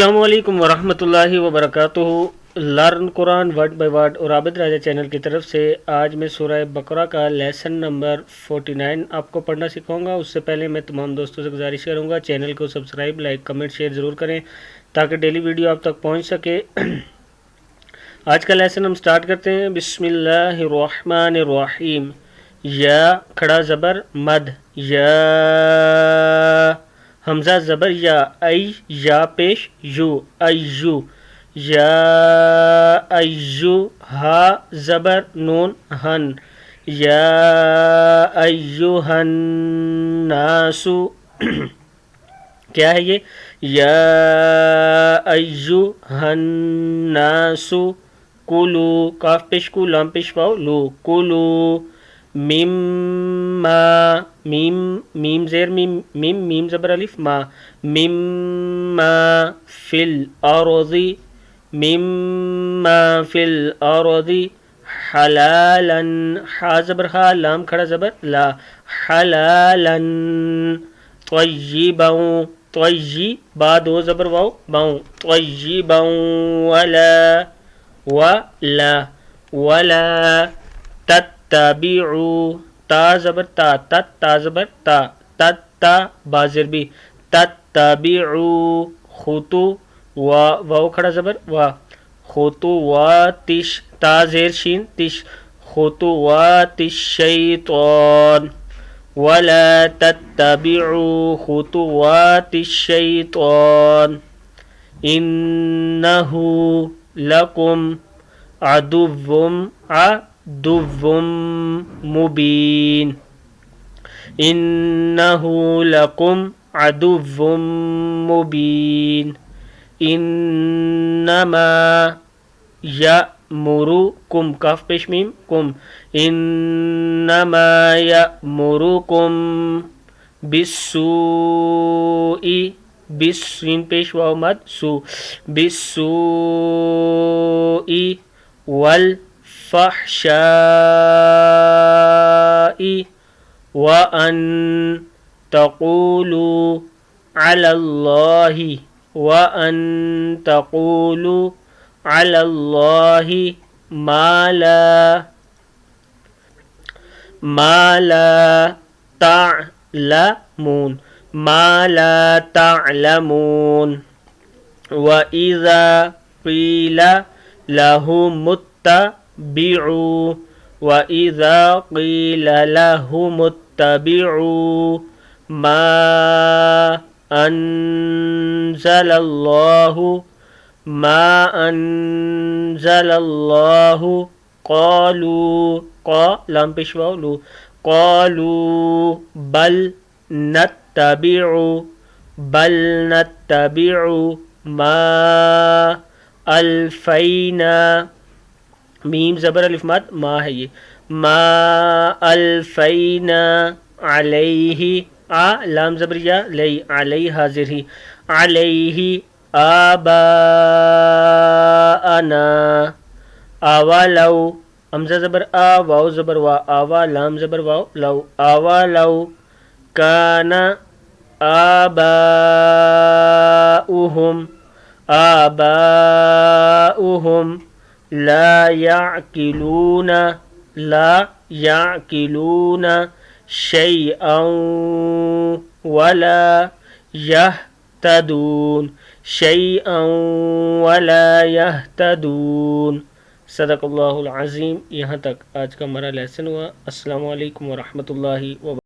السلام علیکم ورحمۃ اللہ وبرکاتہ۔ Learn Quran word by word اور عابد راجہ چینل کی طرف سے آج میں سورہ بقرہ کا لیسن نمبر 49 آپ کو پڑھنا سکھاؤں گا۔ اس سے پہلے میں تمام دوستوں سے گزارش کروں گا چینل کو سبسکرائب، لائک، کمنٹ، شیئر ضرور کریں تاکہ ڈیلی ویڈیو آپ تک پہنچ سکے۔ آج کا لیسن ہم سٹارٹ کرتے ہیں۔ بسم اللہ الرحمن الرحیم۔ یا کھڑا زبر مد، یا حمزہ زبر یا، ای یا پیش یو، ایو، یا ایو، ہا زبر نون ہن، یا ایوہ الناسو کیا ہے یہ؟ یا ایوہ الناسو کلو، کاف پیش کو، لام پیش واو، لو، کلو مما، میم میم زیر میم، میم زبر الف، ما، مما فی الارض، مما فی الارض، حلالا، حا زبر ہا، لام کھڑا زبر لا، حلالا طیبا، طیب، با دو زبر واو، باؤں، طیبا ولا، ولا، ولا تتبعوا، تا زبر تا، تت، تا زبر تا، تتا، با زیر بی، تتبعوا خطو، واو کھڑا زبر وا، خطواتش، تا زیر شین تش، خطوات الشیطان، ولا تتبعوا خطوات الشیطان انہ لکم عدو مبین، انہ لکم عدو مبین، انما یأمرکم، کاف پیش میم، کم، انما یأمرکم بالسوء، بالسین پیش واو مد، سو، بالسوء والفحشاء وأن تقولوا على الله، وأن تقولوا على الله ما لا تعلمون، ما لا تعلمون، وإذا قيل لهم اتبعوا، وإذا قيل لهم اتبعوا ما أنزل الله، ما أنزل الله قالوا، لام پیش واو لو، قالوا بل نتبع، بل نتبع ما الفینا، میم زبر الف مد، ما ہے یہ، ما الفینا علیہ، لام زبر یا، لی، علیہ حاضر ہی، علیہ آباءنا، اولو، حمزہ زبر آ، واو زبر وا، آوا، لام زبر واو، لو، اولو کان آباؤہم، آباؤہم لا یعقلون، لا یعقلون شیئا ولا یہتدون، شیئا ولا یہتدون۔ صدق اللہ العظیم۔ یہاں تک آج کا ہمارا لیسن ہوا۔ السلام علیکم ورحمۃ اللہ وبرکاتہ۔